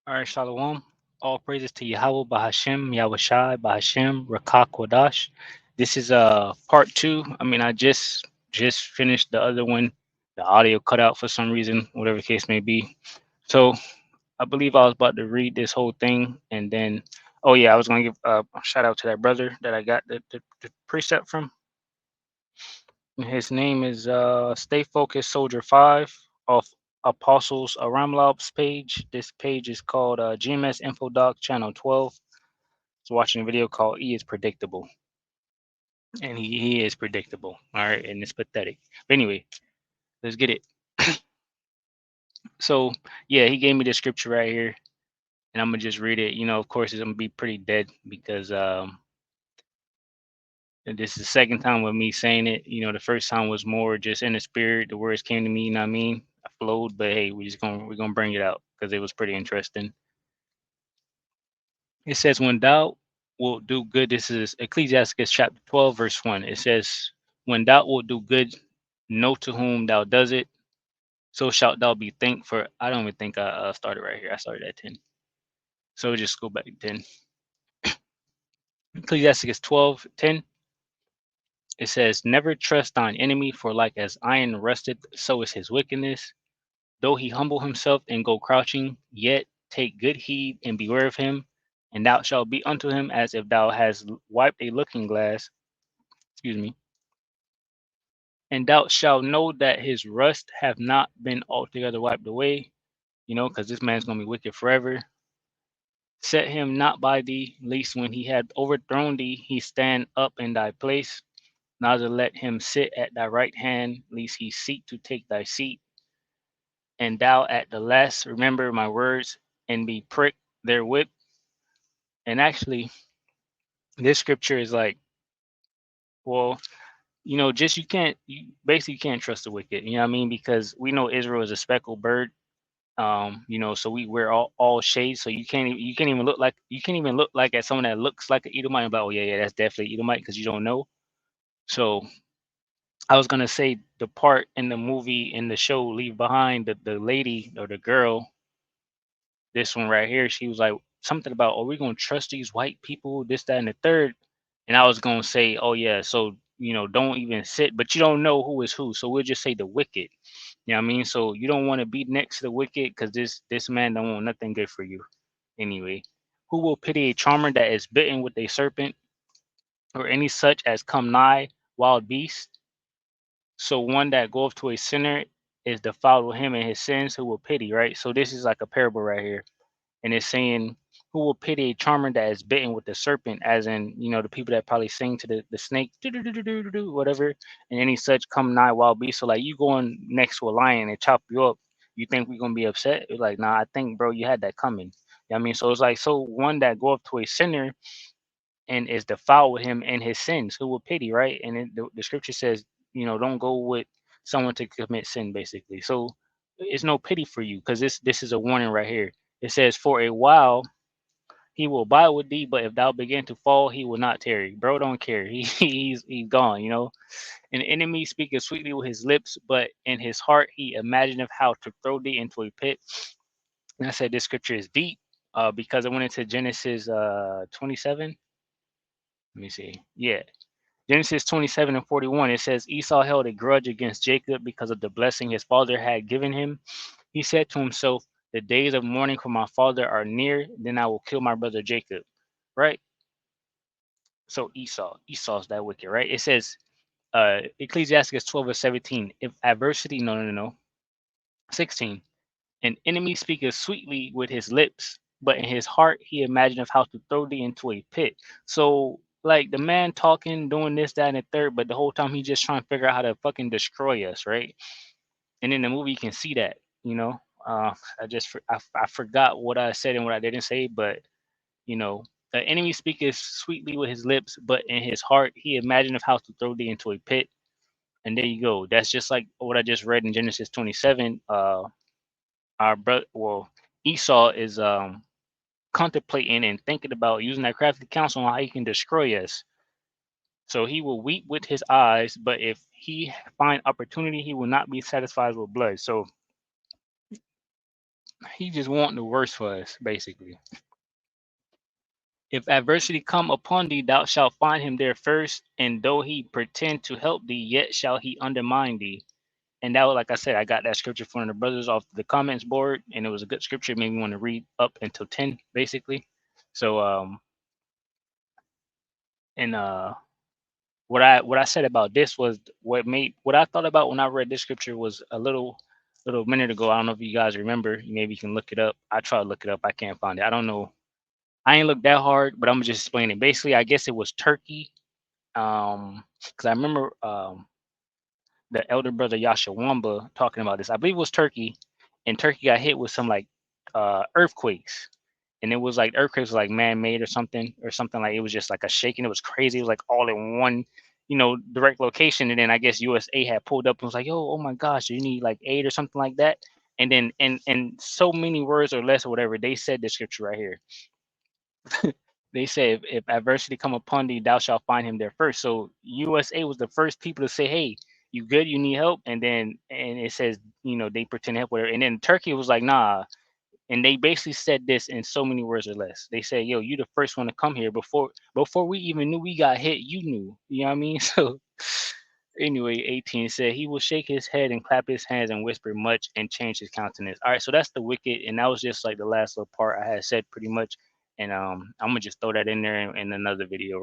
All right, Shalom. All praises to Yahweh Bahashem, Yahushai Bahashem, Rakak Wadash. This is part two. I mean, I just finished the other one. The audio cut out for some reason, whatever the case may be. So I believe I was about to read this whole thing, and then, oh yeah, I was gonna give a shout out to that brother that I got the precept from. His name is Stay Focused Soldier 5 of Apostles Aramlab's page. This page is called GMS Infodoc Channel 12. He's watching a video called E is Predictable. And he is predictable. All right. And it's pathetic. But anyway, let's get it. So, yeah, he gave me the scripture right here. And I'm going to just read it. You know, of course, it's going to be pretty dead because this is the second time with me saying it. You know, the first time was more just in the spirit. The words came to me, you know what I mean? I flowed, but hey, we're gonna bring it out because it was pretty interesting. It says, when thou wilt do good, this is Ecclesiastes chapter 12, verse 1. It says, when thou wilt do good, know to whom thou does it, so shalt thou be thankful. I don't even think I started right here. I started at 10. So just go back to 10. Ecclesiastes 12:10. It says, never trust thine enemy, for like as iron rusted, so is his wickedness. Though he humble himself and go crouching, yet take good heed and beware of him, and thou shalt be unto him as if thou hast wiped a looking glass. Excuse me. And thou shalt know that his rust have not been altogether wiped away, you know, because this man's going to be wicked forever. Set him not by thee, lest when he had overthrown thee, he stand up in thy place. Neither let him sit at thy right hand, lest he seek to take thy seat. And thou at the last remember my words and be pricked therewith. And actually, this scripture is like, well, you know, just you basically can't trust the wicked. You know what I mean? Because we know Israel is a speckled bird. You know, so we wear all shades. So you can't even look like at someone that looks like an Edomite and be like, oh yeah, that's definitely Edomite because you don't know. So I was gonna say the part in the movie in the show Leave Behind, the lady or the girl, this one right here, she was like something about, "Oh, we're gonna trust these white people, this, that, and the third." And I was gonna say, "Oh yeah, so you know, don't even sit," but you don't know who is who, so we'll just say the wicked. You know what I mean? So you don't want to be next to the wicked because this man don't want nothing good for you. Anyway, who will pity a charmer that is bitten with a serpent, or any such as come nigh wild beast? So one that goeth to a sinner is defiled with him and his sins. Who will pity? Right. So this is like a parable right here, and it's saying, who will pity a charmer that is bitten with the serpent, as in, you know, the people that probably sing to the snake, "Do-do-do-do-do-do-do," whatever, and any such come nigh wild beast. So like you going next to a lion and chop you up, you think we're gonna be upset? It's like, nah, I think, bro, you had that coming. You know what I mean? So it's like, so one that go up to a sinner and is defiled with him and his sins, who will pity, right? And the scripture says, you know, don't go with someone to commit sin, basically. So it's no pity for you because this is a warning right here. It says, for a while he will abide with thee, but if thou begin to fall, he will not tarry. Bro, don't care. He's gone, you know. An enemy speaketh sweetly with his lips, but in his heart he imagineth how to throw thee into a pit. And I said this scripture is deep because I went into Genesis 27. Let me see. Yeah. Genesis 27 and 41. It says, Esau held a grudge against Jacob because of the blessing his father had given him. He said to himself, the days of mourning for my father are near, then I will kill my brother Jacob. Right? So Esau's that wicked, right? It says, Ecclesiastes 12 or 17, if adversity, no. 16, an enemy speaketh sweetly with his lips, but in his heart he imagineth how to throw thee into a pit. So, like, the man talking, doing this, that, and the third, but the whole time he's just trying to figure out how to fucking destroy us, right? And in the movie, you can see that, you know. I forgot what I said and what I didn't say, but you know, the enemy speaketh sweetly with his lips, but in his heart he imagineth how to throw thee into a pit. And there you go. That's just like what I just read in Genesis 27. Our brother, well, Esau is contemplating and thinking about using that crafty counsel on how he can destroy us. So he will weep with his eyes, but if he find opportunity, he will not be satisfied with blood. So He just want the worst for us, basically. If adversity come upon thee, thou shalt find him there first, and though he pretend to help thee, yet shall he undermine thee. And that was, like I said, I got that scripture from the brothers off the comments board, and it was a good scripture. It made me want to read up until 10, basically. So, and what I said about this was what I thought about when I read this scripture was a little minute ago. I don't know if you guys remember. Maybe you can look it up. I tried to look it up. I can't find it. I don't know. I ain't looked that hard, but I'm just explaining. Basically, I guess it was Turkey. Because I remember the elder brother Yashawamba talking about this. I believe it was Turkey, and Turkey got hit with some like earthquakes, and it was like earthquakes was like man made or something like it was just like a shaking. It was crazy. It was like all in one, direct location. And then I guess USA had pulled up and was like, "Yo, oh my gosh, you need like aid or something like that." And then and so many words or less or whatever they said the scripture right here. They say if adversity come upon thee, thou shalt find him there first. So USA was the first people to say, "Hey, you good? You need help?" And it says, they pretend to help whatever. And then Turkey was like, "Nah." And they basically said this in so many words or less. They say, "Yo, you the first one to come here before we even knew we got hit. You knew." You know what I mean? So anyway, 18 said he will shake his head and clap his hands and whisper much and change his countenance. All right, so that's the wicked, and that was just like the last little part I had said pretty much. And I'm gonna just throw that in there in another video.